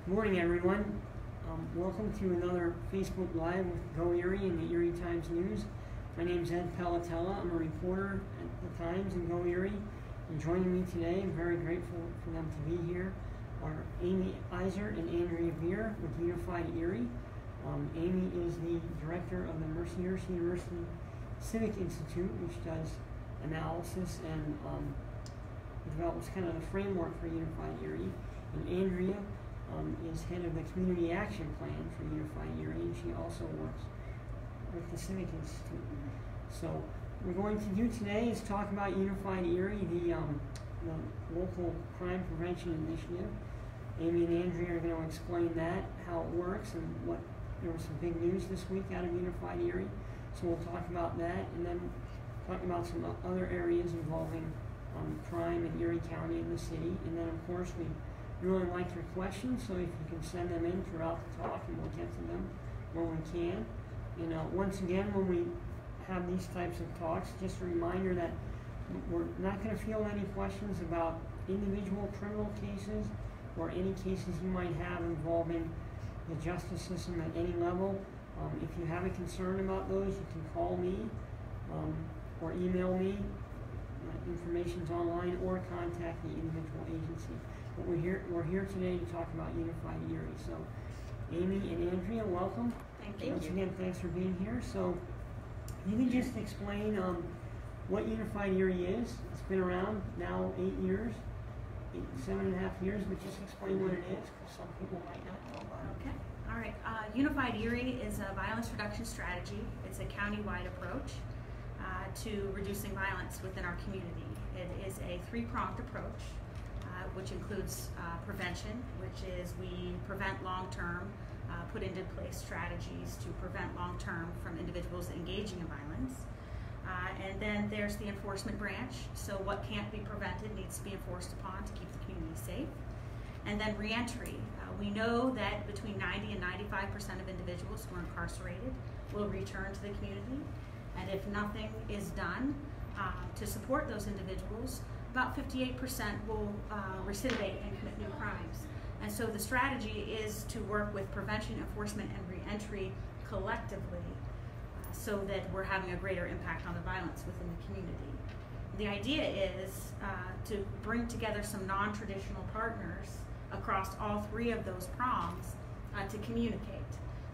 Good morning, everyone. Welcome to another Facebook Live with Go Erie and the Erie Times News. My name is Ed Palatella. I'm a reporter at the Times in Go Erie. And joining me today, I'm very grateful for them to be here, are Amy Iser and Andrea Veer with Unified Erie. Amy is the director of the Mercyhurst University Civic Institute, which does analysis and develops kind of a framework for Unified Erie. And Andrea is head of the Community Action Plan for Unified Erie, and she also works with the Civic Institute. So what we're going to do today is talk about Unified Erie, the local crime prevention initiative. Amy and Andrea are going to explain that, how it works, and what there was some big news this week out of Unified Erie. So we'll talk about that, and then talk about some other areas involving crime in Erie County and the city. And then, of course, we really like your questions, so if you can send them in throughout the talk, and we'll get to them when we can. And once again, when we have these types of talks, just a reminder that we're not going to field any questions about individual criminal cases or any cases you might have involving the justice system at any level. If you have a concern about those, you can call me or email me. Information's online, or contact the individual agency. But we're here today to talk about Unified Erie. So, Amy and Andrea, welcome. Thank you. Once again, thanks for being here. So, you can just explain what Unified Erie is. It's been around now 8 years, 7.5 years, but just explain what it is, because some people might not know about it. Okay. All right. Unified Erie is a violence reduction strategy. It's a county-wide approach to reducing violence within our community. It is a three-pronged approach, which includes prevention, which is we prevent long-term, put into place strategies to prevent long-term from individuals engaging in violence. And then there's the enforcement branch. So what can't be prevented needs to be enforced upon to keep the community safe. And then reentry. We know that between 90 and 95% of individuals who are incarcerated will return to the community. And if nothing is done to support those individuals, about 58% will recidivate and commit new crimes. And so the strategy is to work with prevention, enforcement, and reentry collectively so that we're having a greater impact on the violence within the community. The idea is to bring together some non-traditional partners across all three of those prongs to communicate.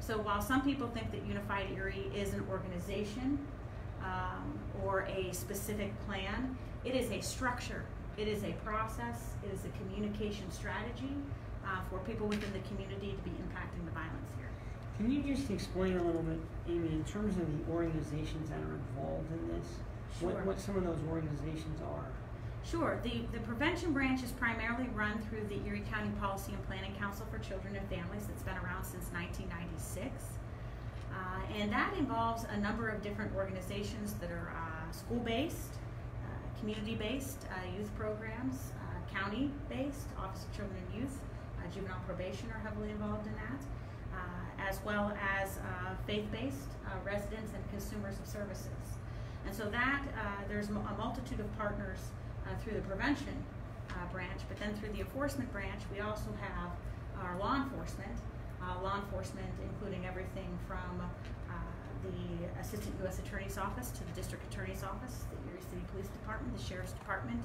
So while some people think that Unified Erie is an organization or a specific plan, it is a structure, it is a process, it is a communication strategy for people within the community to be impacting the violence here. Can you just explain a little bit, Amy, in terms of the organizations that are involved in this, Sure. what some of those organizations are? Sure. The prevention branch is primarily run through the Erie County Policy and Planning Council for Children and Families that's been around since 1996. And that involves a number of different organizations that are school-based, community-based, youth programs, county-based, Office of Children and Youth, juvenile probation are heavily involved in that, as well as faith-based, residents and consumers of services. And so that, there's a multitude of partners through the prevention branch, but then through the enforcement branch, we also have our law enforcement including everything from the Assistant U.S. Attorney's Office to the District Attorney's Office, the Erie City Police Department, the Sheriff's Department,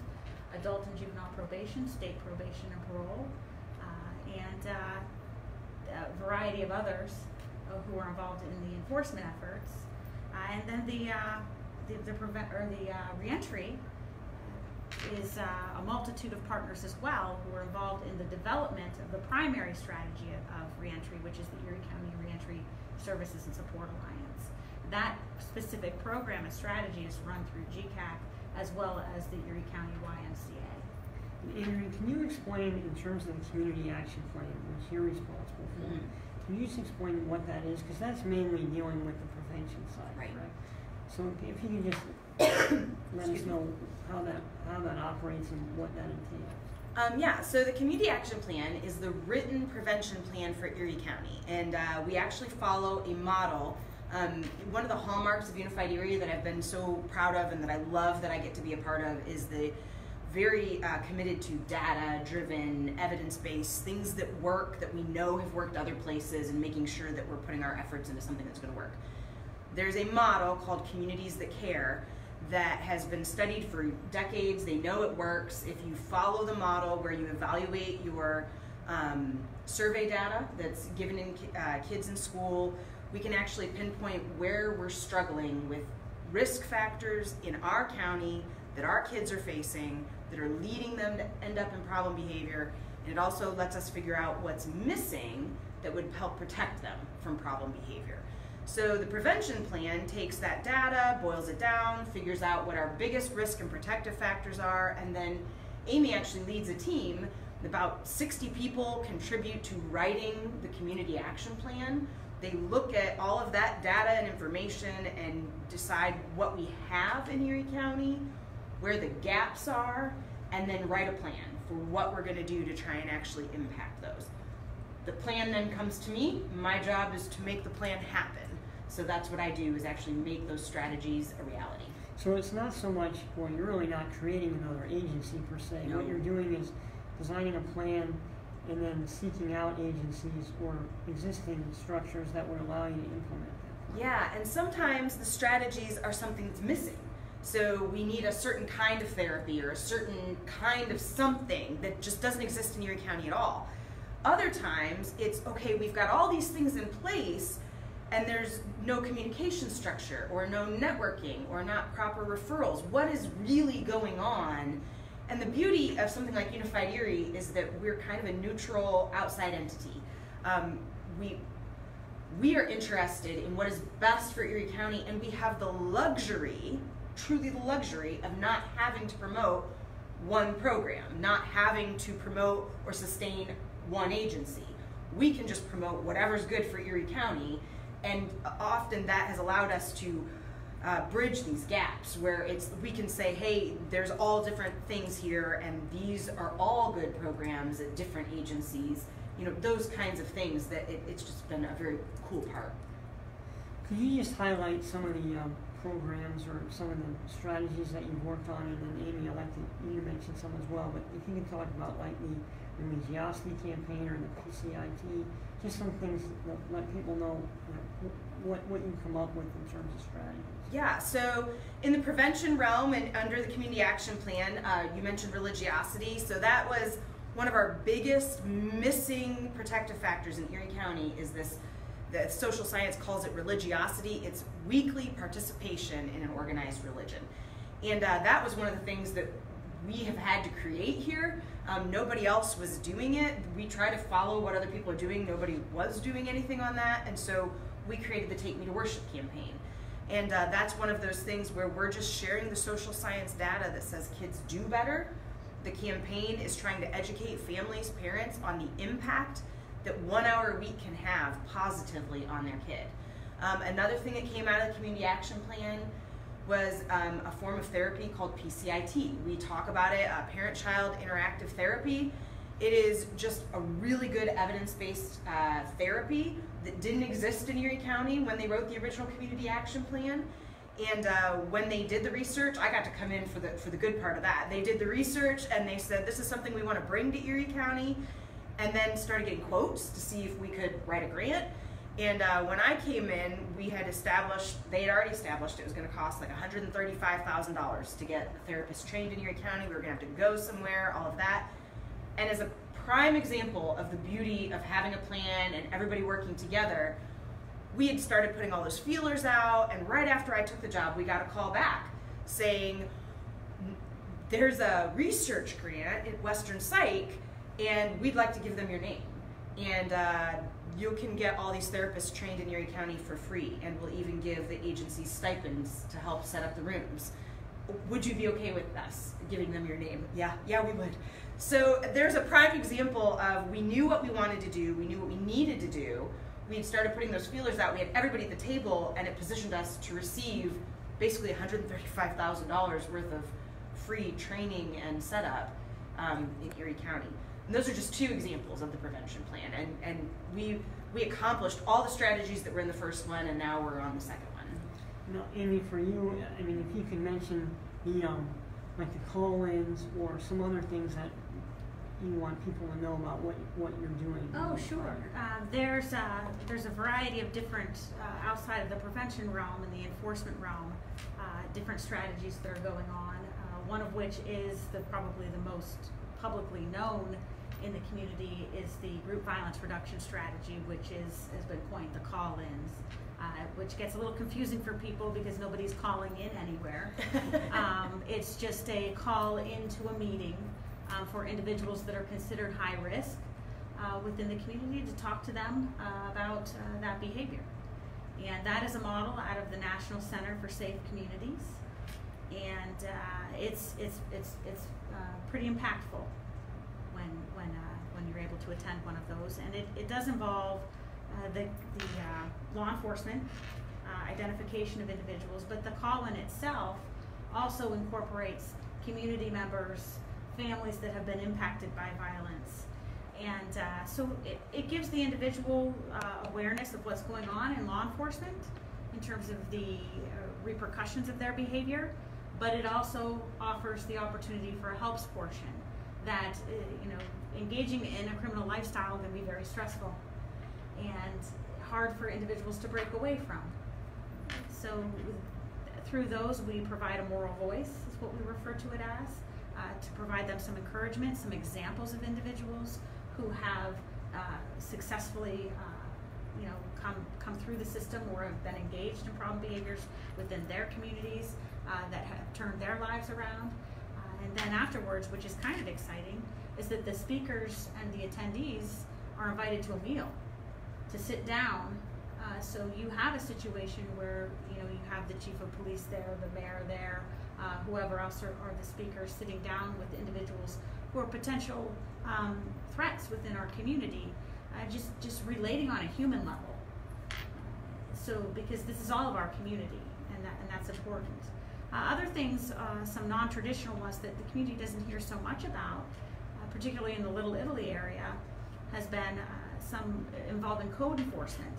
Adult and Juvenile Probation, State Probation and Parole, and a variety of others who are involved in the enforcement efforts. And then the reentry is a multitude of partners as well who are involved in the development of the primary strategy of reentry, which is the Erie County Reentry Services and Support Alliance. That specific program and strategy is run through GCAC as well as the Erie County YMCA. Andrea, can you explain, in terms of the Community Action Plan, which you're responsible for, can you just explain what that is? Because that's mainly dealing with the prevention side, right? So if you can just let us know how that operates and what that entails. Yeah, so the Community Action Plan is the written prevention plan for Erie County, and we actually follow a model. One of the hallmarks of Unified Erie that I've been so proud of and that I love that I get to be a part of is the very committed to data-driven, evidence-based, things that work, that we know have worked other places, and making sure that we're putting our efforts into something that's going to work. There's a model called Communities That Care that has been studied for decades. They know it works. If you follow the model where you evaluate your survey data that's given in kids in school, we can actually pinpoint where we're struggling with risk factors in our county that our kids are facing that are leading them to end up in problem behavior, and it also lets us figure out what's missing that would help protect them from problem behavior. So the prevention plan takes that data, boils it down, figures out what our biggest risk and protective factors are, and then Amy actually leads a team. About 60 people contribute to writing the community action plan. They look at all of that data and information and decide what we have in Erie County, where the gaps are, and then write a plan for what we're going to do to try and actually impact those. The plan then comes to me. My job is to make the plan happen. So that's what I do, is actually make those strategies a reality. So it's not so much, well, you're really not creating another agency per se. No. What you're doing is designing a plan and then seeking out agencies or existing structures that would allow you to implement that. Yeah, and sometimes the strategies are something that's missing. So we need a certain kind of therapy or a certain kind of something that just doesn't exist in Erie County at all. Other times it's, okay, we've got all these things in place and there's no communication structure or no networking or not proper referrals. What is really going on? And the beauty of something like Unified Erie is that we're kind of a neutral outside entity. We are interested in what is best for Erie County, and we have the luxury, truly the luxury, of not having to promote one program, not having to promote or sustain one agency. We can just promote whatever's good for Erie County, and often that has allowed us to bridge these gaps where we can say, hey, there's all different things here, and these are all good programs at different agencies. You know, those kinds of things that it's just been a very cool part. Could you just highlight some of the programs or some of the strategies that you've worked on? And then Amy, I'd like you to mention some as well, but if you can talk about like the religiosity campaign or the PCIT, just some things that let people know what you come up with in terms of strategies. Yeah, so in the prevention realm and under the community action plan, you mentioned religiosity. So that was one of our biggest missing protective factors in Erie County is this, the social science calls it religiosity. It's weekly participation in an organized religion. And that was one of the things that we have had to create here. Nobody else was doing it. We try to follow what other people are doing. Nobody was doing anything on that. And so we created the Take Me to Worship campaign. And that's one of those things where we're just sharing the social science data that says kids do better. The campaign is trying to educate families, parents on the impact that 1 hour a week can have positively on their kid. Another thing that came out of the community action plan was a form of therapy called PCIT. We talk about it, parent-child interactive therapy. It is just a really good evidence-based therapy that didn't exist in Erie County when they wrote the original community action plan. And when they did the research, I got to come in for the good part of that. They did the research and they said, this is something we want to bring to Erie County, and then started getting quotes to see if we could write a grant. And when I came in, they had already established it was going to cost like $135,000 to get a therapist trained in Erie County. We were going to have to go somewhere, all of that. And as a prime example of the beauty of having a plan and everybody working together, we had started putting all those feelers out, and right after I took the job, we got a call back saying, there's a research grant at Western Psych, and we'd like to give them your name. And you can get all these therapists trained in Erie County for free, and we'll even give the agency stipends to help set up the rooms. Would you be okay with us giving them your name? Yeah, we would. So there's a prime example of we knew what we wanted to do, we knew what we needed to do. We had started putting those feelers out, we had everybody at the table, and it positioned us to receive basically $135,000 worth of free training and setup in Erie County. And those are just two examples of the prevention plan. And we accomplished all the strategies that were in the first one, and now we're on the second one. Now, Amy, for you, I mean, if you can mention the like the call-ins or some other things that you want people to know about what you're doing? Oh, sure. There's a variety of different, outside of the prevention realm and the enforcement realm, different strategies that are going on. One of which is probably the most publicly known in the community is the group violence reduction strategy, which has been coined the call-ins, which gets a little confusing for people because nobody's calling in anywhere. It's just a call into a meeting for individuals that are considered high risk within the community to talk to them about that behavior. And that is a model out of the National Center for Safe Communities, and it's pretty impactful when you're able to attend one of those. And it does involve the law enforcement identification of individuals, but the call-in itself also incorporates community members, families that have been impacted by violence. And so it gives the individual awareness of what's going on in law enforcement in terms of the repercussions of their behavior, but it also offers the opportunity for a helps portion that, engaging in a criminal lifestyle can be very stressful and hard for individuals to break away from. So through those, we provide a moral voice, is what we refer to it as, to provide them some encouragement, some examples of individuals who have successfully come through the system or have been engaged in problem behaviors within their communities that have turned their lives around. And then afterwards, which is kind of exciting, is that the speakers and the attendees are invited to a meal, to sit down. So you have a situation where you have the chief of police there, the mayor there, whoever else are the speakers sitting down with individuals who are potential threats within our community, just relating on a human level. So because this is all of our community, and that's important. Other things, some non-traditional ones that the community doesn't hear so much about, particularly in the Little Italy area, has been some involving code enforcement,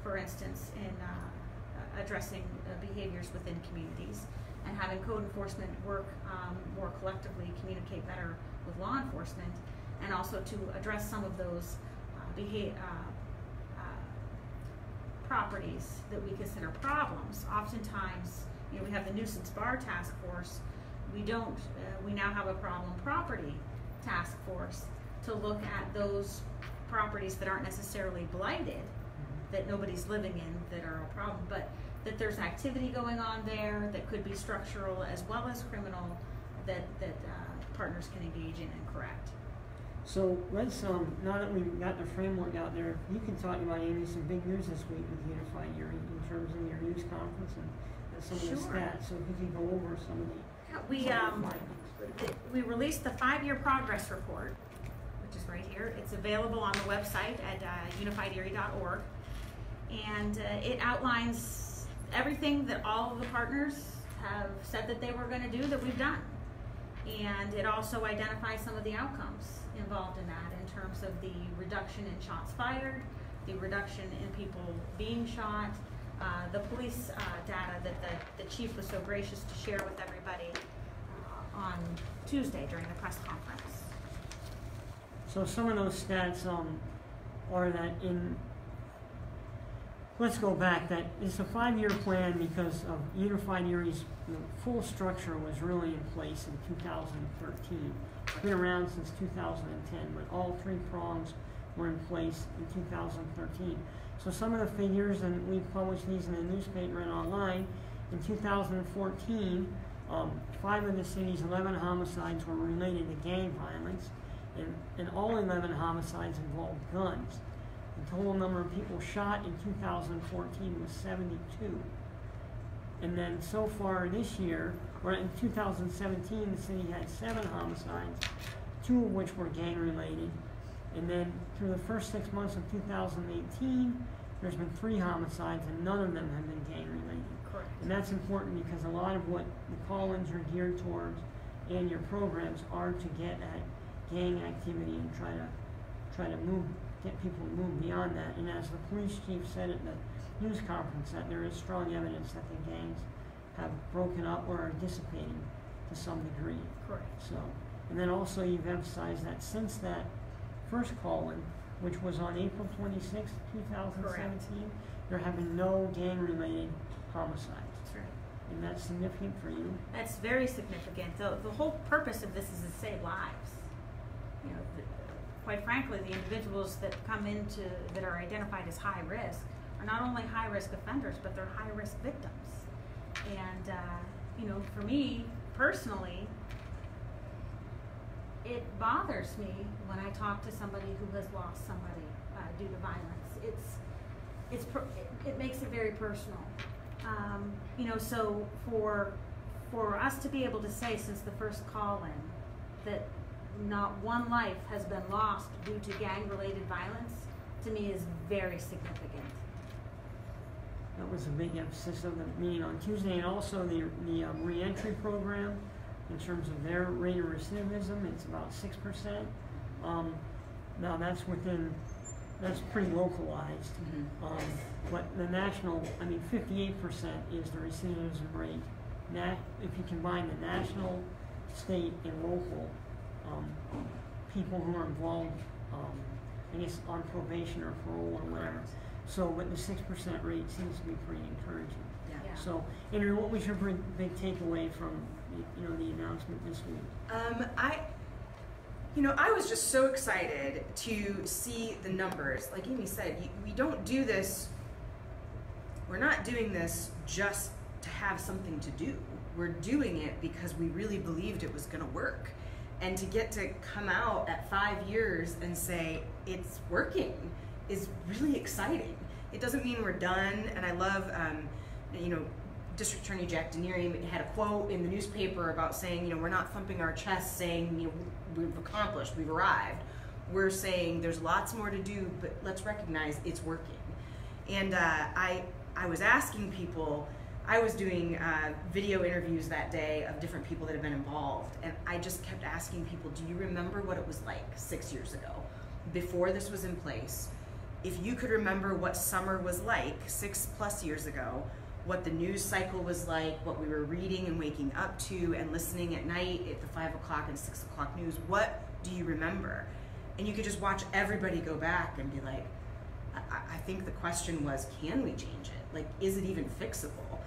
for instance, in addressing behaviors within communities, and having code enforcement work more collectively, communicate better with law enforcement, and also to address some of those properties that we consider problems. Oftentimes, we have the nuisance bar task force. We now have a problem property task force to look at those properties that aren't necessarily blighted, that nobody's living in, that are a problem, but that there's activity going on there that could be structural as well as criminal, that partners can engage in and correct. So let's, now that we've got the framework out there, you can talk about, Amy, some big news this week with Unified Erie in terms of your news conference and some of the stats. So if you can go over some of the... We released the 5-year progress report, which is right here. It's available on the website at unifiederie.org. And it outlines everything that all of the partners have said that they were going to do that we've done. And it also identifies some of the outcomes involved in that in terms of the reduction in shots fired, the reduction in people being shot, the police data that the chief was so gracious to share with everybody on Tuesday during the press conference. So some of those stats are that let's go back, that it's a 5-year plan because of Unified Erie's full structure was really in place in 2013. It's been around since 2010, but all 3 prongs were in place in 2013. So some of the figures, and we've published these in the newspaper and online, in 2014, 5 of the city's 11 homicides were related to gang violence, and all 11 homicides involved guns. The total number of people shot in 2014 was 72. And then so far this year, or in 2017, the city had 7 homicides, 2 of which were gang related. And then through the first 6 months of 2018, there's been 3 homicides, and none of them have been gang related. Correct. And that's important because a lot of what the call-ins are geared towards and your programs are to get at gang activity and try to get people to move beyond that. And as the police chief said at the news conference, that there is strong evidence that the gangs have broken up or are dissipating to to some degree. Correct. So, and then also you've emphasized that since that first call-in, which was on April 26, 2017, there have been no gang-related homicides. That's right. And that's significant for you. That's very significant. The whole purpose of this is to save lives. You know, quite frankly, the individuals that come into, that are identified as high risk, are not only high risk offenders, but they're high risk victims. And, you know, for me personally, it bothers me when I talk to somebody who has lost somebody due to violence. It makes it very personal. You know, so for us to be able to say since the first call-in that not one life has been lost due to gang-related violence, to me is very significant. That was a big emphasis of the meeting on Tuesday, and also the reentry program. In terms of their rate of recidivism, it's about 6%. Now that's pretty localized. But the national, 58% is the recidivism rate. If you combine the national, state, and local people who are involved, I guess on probation or parole or whatever. So, but the 6% rate seems to be pretty encouraging. Yeah. So, Erie, what was your big takeaway from the announcement this week? I was just so excited to see the numbers. Like Amy said, we don't do this. We're not doing this just to have something to do. We're doing it because we really believed it was going to work. And to get to come out at 5 years and say it's working is really exciting. It doesn't mean we're done. And I love, District Attorney Jack Denieri had a quote in the newspaper about saying, we're not thumping our chests saying, we've accomplished, we've arrived. We're saying there's lots more to do, but let's recognize it's working. And I was asking people, I was doing video interviews that day of different people that have been involved, and I just kept asking people, do you remember what it was like 6 years ago, before this was in place? If you could remember what summer was like 6+ years ago, what the news cycle was like, what we were reading and waking up to and listening at night at the 5 o'clock and 6 o'clock news, what do you remember? And you could just watch everybody go back and be like, I think the question was, can we change it? Like, is it even fixable?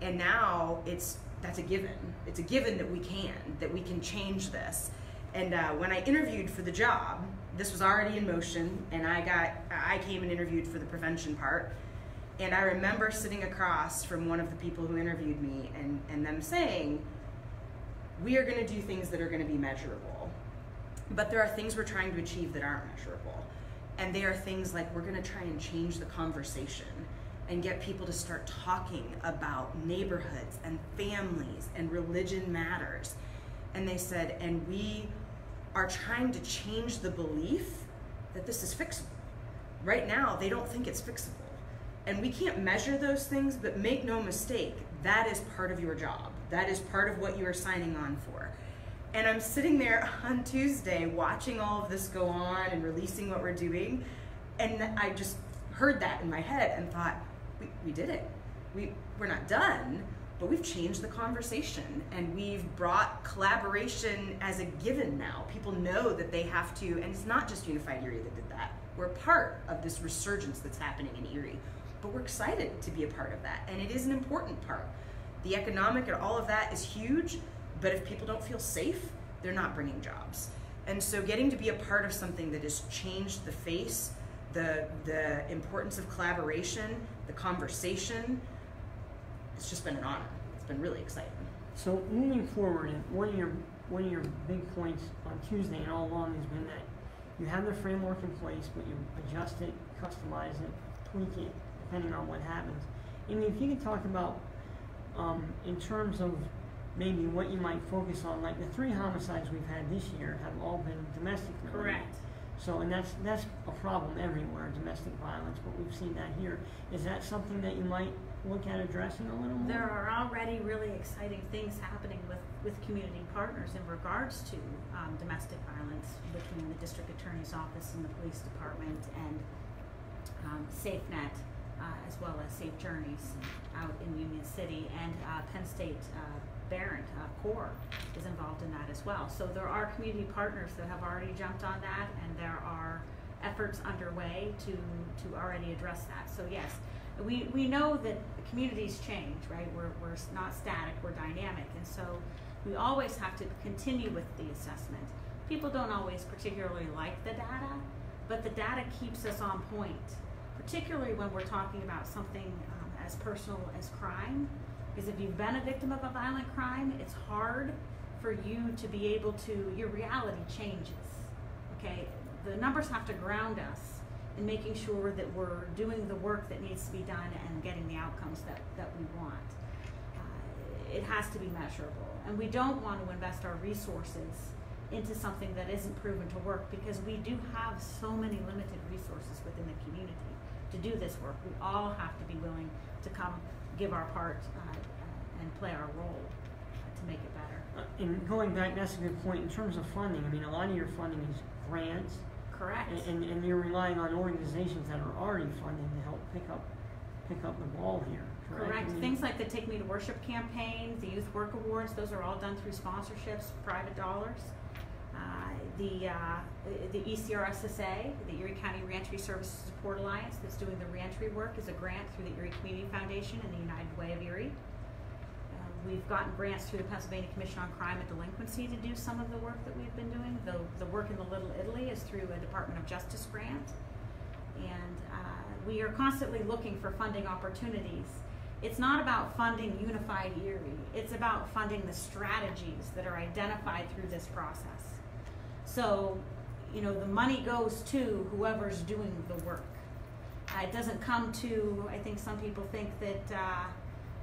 And now that's a given. It's a given that we can change this. And when I interviewed for the job, this was already in motion, and I came and interviewed for the prevention part. And I remember sitting across from one of the people who interviewed me and them saying, we are going to do things that are going to be measurable. But there are things we're trying to achieve that aren't measurable. And they are things like we're going to try and change the conversation and get people to start talking about neighborhoods and families and religion matters. And they said, and we are trying to change the belief that this is fixable. Right now, they don't think it's fixable. And we can't measure those things, but make no mistake, that is part of your job. That is part of what you are signing on for. And I'm sitting there on Tuesday watching all of this go on and releasing what we're doing, and I just heard that in my head and thought, we did it. We're not done, but we've changed the conversation, and we've brought collaboration as a given now. People know that they have to, and it's not just Unified Erie that did that. We're part of this resurgence that's happening in Erie. But we're excited to be a part of that, and it is an important part. The economic and all of that is huge, but if people don't feel safe, they're not bringing jobs. And so getting to be a part of something that has changed the face, the importance of collaboration, the conversation, it's just been an honor. It's been really exciting. So moving forward, and one of your big points on Tuesday and all along has been that you have the framework in place, but you adjust it, customize it, tweak it, depending on what happens. Amy, if you could talk about, in terms of maybe what you might focus on, like the 3 homicides we've had this year have all been domestic related. Correct. So, and that's a problem everywhere, domestic violence, but we've seen that here. Is that something that you might look at addressing a little more? There are already really exciting things happening with community partners in regards to domestic violence between the district attorney's office and the police department, and SafeNet, as well as Safe Journeys out in Union City, and Penn State Barron Corps is involved in that as well. So there are community partners that have already jumped on that, and there are efforts underway to already address that. So yes, we know that the communities change, right? We're not static, we're dynamic, and so we always have to continue with the assessment. People don't always particularly like the data, but the data keeps us on point, particularly when we're talking about something as personal as crime. Because if you've been a victim of a violent crime, it's hard for you to be able to, your reality changes, okay? The numbers have to ground us in making sure that we're doing the work that needs to be done and getting the outcomes that we want. It has to be measurable. And we don't want to invest our resources into something that isn't proven to work, because we do have so many limited resources within the community to do this work. We all have to be willing to come give our part and play our role to make it better. And going back, that's a good point. In terms of funding, I mean, a lot of your funding is grants. Correct. And you're relying on organizations that are already funding to help pick up the ball here. Correct. I mean, things like the Take Me to Worship campaign, the Youth Work Awards, those are all done through sponsorships, private dollars. The ECRSSA, the Erie County Reentry Services Support Alliance, that's doing the reentry work, is a grant through the Erie Community Foundation and the United Way of Erie. We've gotten grants through the Pennsylvania Commission on Crime and Delinquency to do some of the work that we've been doing. The work in the Little Italy is through a Department of Justice grant. And we are constantly looking for funding opportunities. It's not about funding Unified Erie. It's about funding the strategies that are identified through this process. So, you know, the money goes to whoever's doing the work. It doesn't come to, I think some people think that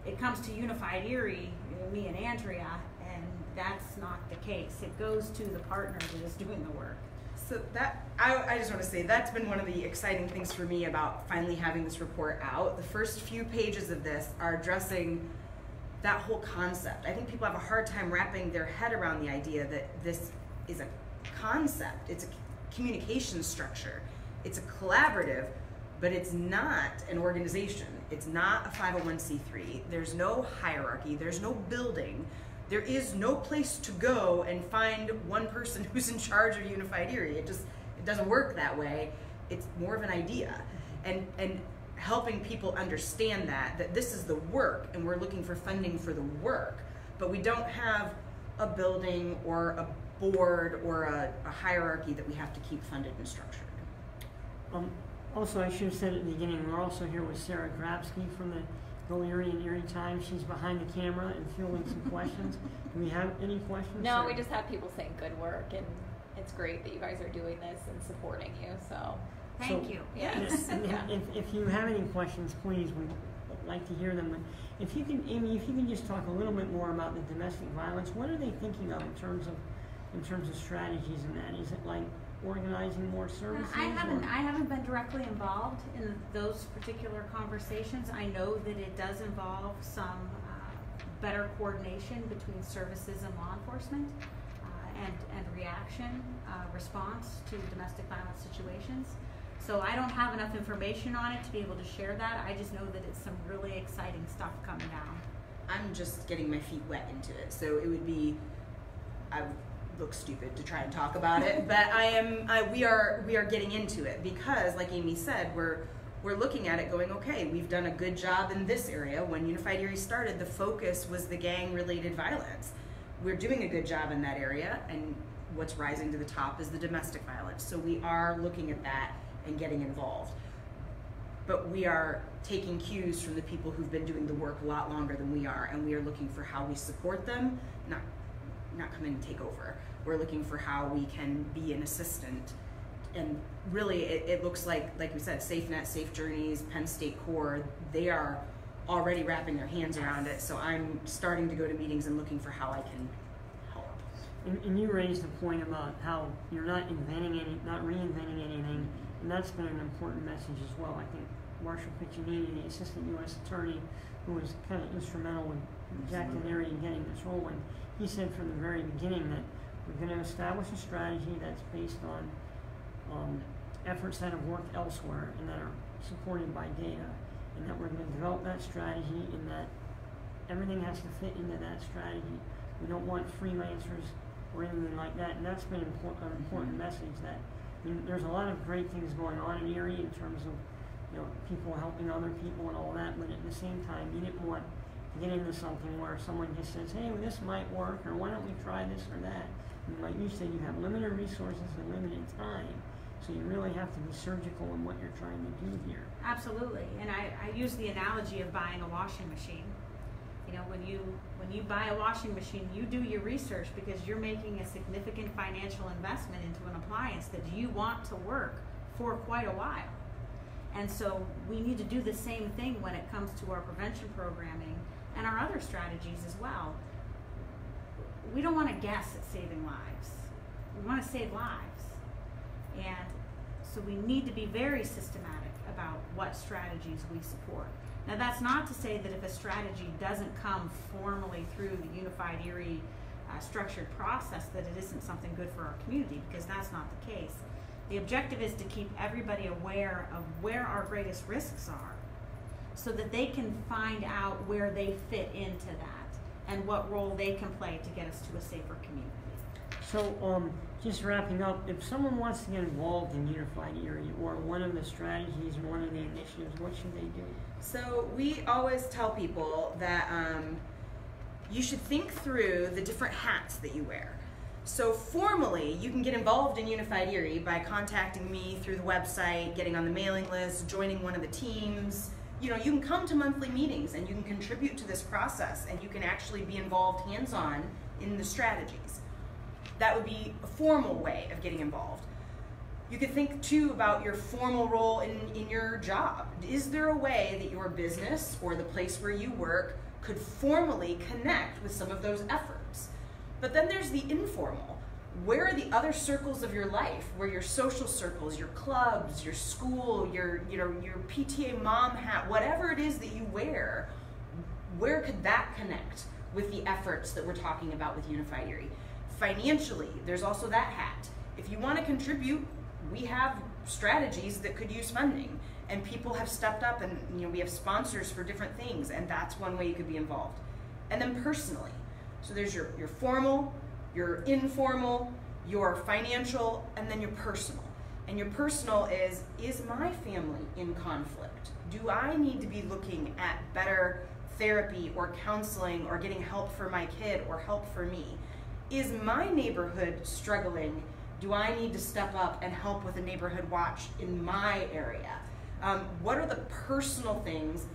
it comes to Unified Erie, me and Andrea, and that's not the case. It goes to the partner that is doing the work. So that, I just want to say, that's been one of the exciting things for me about finally having this report out. The first few pages of this are addressing that whole concept. I think people have a hard time wrapping their head around the idea that this is a concept. It's a communication structure. It's a collaborative, but it's not an organization. It's not a 501c3. There's no hierarchy. There's no building. There is no place to go and find one person who's in charge of Unified Erie. It doesn't work that way. It's more of an idea. And helping people understand that this is the work, and we're looking for funding for the work, but we don't have a building or a board or a hierarchy that we have to keep funded and structured. Also, I should have said at the beginning, we're also here with Sarah Grabsky from the Go Erie and Erie Times. She's behind the camera and fielding some questions. Do we have any questions? No, Sarah? we just have people saying good work, and it's great that you guys are doing this and supporting you. So Thank you. Yes. Yeah. If you have any questions, please, we'd like to hear them. If you can, Amy, if you can just talk a little bit more about the domestic violence, what are they thinking of in terms of strategies in that? Is it like organizing more services? I haven't been directly involved in those particular conversations. I know that it does involve some better coordination between services and law enforcement and reaction, response to domestic violence situations. So I don't have enough information on it to be able to share that. I just know that it's some really exciting stuff coming down. I'm just getting my feet wet into it, so it would be, I would look stupid to try and talk about it, but we are getting into it, because like Amy said, we're looking at it going, okay, we've done a good job in this area. When Unified Erie started, the focus was the gang-related violence. We're doing a good job in that area, and what's rising to the top is the domestic violence. So we are looking at that and getting involved. But we are taking cues from the people who've been doing the work a lot longer than we are, and we are looking for how we support them, not come in and take over. We're looking for how we can be an assistant. And really, it looks like we said, SafeNet, Safe Journeys, Penn State Corps, they are already wrapping their hands around it. So I'm starting to go to meetings and looking for how I can help. And you raised the point about how you're not reinventing anything, and that's been an important message as well. I think Marshall Piccinini, the Assistant U.S. Attorney, who was kind of instrumental with Jack and Erie in getting this rolling, he said from the very beginning that we're going to establish a strategy that's based on efforts that have worked elsewhere and that are supported by data, and that we're going to develop that strategy, and that everything has to fit into that strategy. We don't want freelancers or anything like that, and that's been an important message that there's a lot of great things going on in Erie in terms of people helping other people and all that, but at the same time, you didn't want to get into something where someone just says, hey, well, this might work, or why don't we try this or that. And like you said, you have limited resources and limited time, so you really have to be surgical in what you're trying to do here. Absolutely, and I use the analogy of buying a washing machine. When you buy a washing machine, you do your research because you're making a significant financial investment into an appliance that you want to work for quite a while. And so we need to do the same thing when it comes to our prevention programming and our other strategies as well. We don't want to guess at saving lives. We want to save lives. And so we need to be very systematic about what strategies we support. Now, that's not to say that if a strategy doesn't come formally through the Unified Erie structured process that it isn't something good for our community, because that's not the case. The objective is to keep everybody aware of where our greatest risks are so that they can find out where they fit into that and what role they can play to get us to a safer community. So, just wrapping up, if someone wants to get involved in Unified Erie or one of the strategies or one of the initiatives, what should they do? So we always tell people that you should think through the different hats that you wear. So formally, you can get involved in Unified Erie by contacting me through the website, getting on the mailing list, joining one of the teams. You can come to monthly meetings and you can contribute to this process and you can actually be involved hands-on in the strategies. That would be a formal way of getting involved. You could think too about your formal role in your job. Is there a way that your business or the place where you work could formally connect with some of those efforts? But then there's the informal. Where are the other circles of your life? Where your social circles, your clubs, your school, your PTA mom hat, whatever it is that you wear, where could that connect with the efforts that we're talking about with Unified Erie? Financially, there's also that hat. If you want to contribute, we have strategies that could use funding, and people have stepped up, and we have sponsors for different things, and that's one way you could be involved. And then personally, so there's your formal, your informal, your financial, and then your personal. And your personal is my family in conflict? Do I need to be looking at better therapy or counseling or getting help for my kid or help for me? Is my neighborhood struggling? Do I need to step up and help with a neighborhood watch in my area? What are the personal things?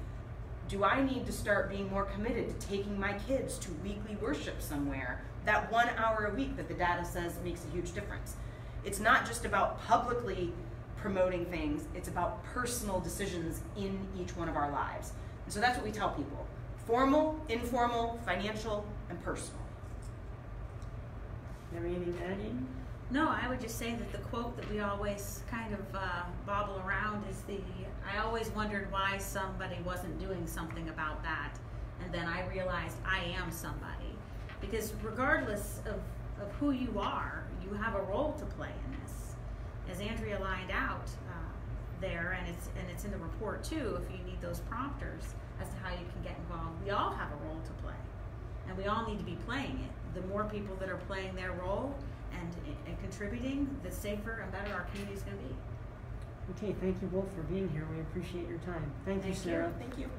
Do I need to start being more committed to taking my kids to weekly worship somewhere? That 1 hour a week that the data says makes a huge difference. It's not just about publicly promoting things, it's about personal decisions in each one of our lives. And so that's what we tell people. Formal, informal, financial, and personal. You have anything to add in? No, I would just say that the quote that we always kind of bobble around is I always wondered why somebody wasn't doing something about that, and then I realized I am somebody. Because regardless of who you are, you have a role to play in this. As Andrea lined out there, and it's in the report too, if you need those prompters as to how you can get involved, we all have a role to play, and we all need to be playing it. The more people that are playing their role and contributing, the safer and better our community is going to be. Okay, thank you both for being here. We appreciate your time. Thank you, Sarah. Thank you.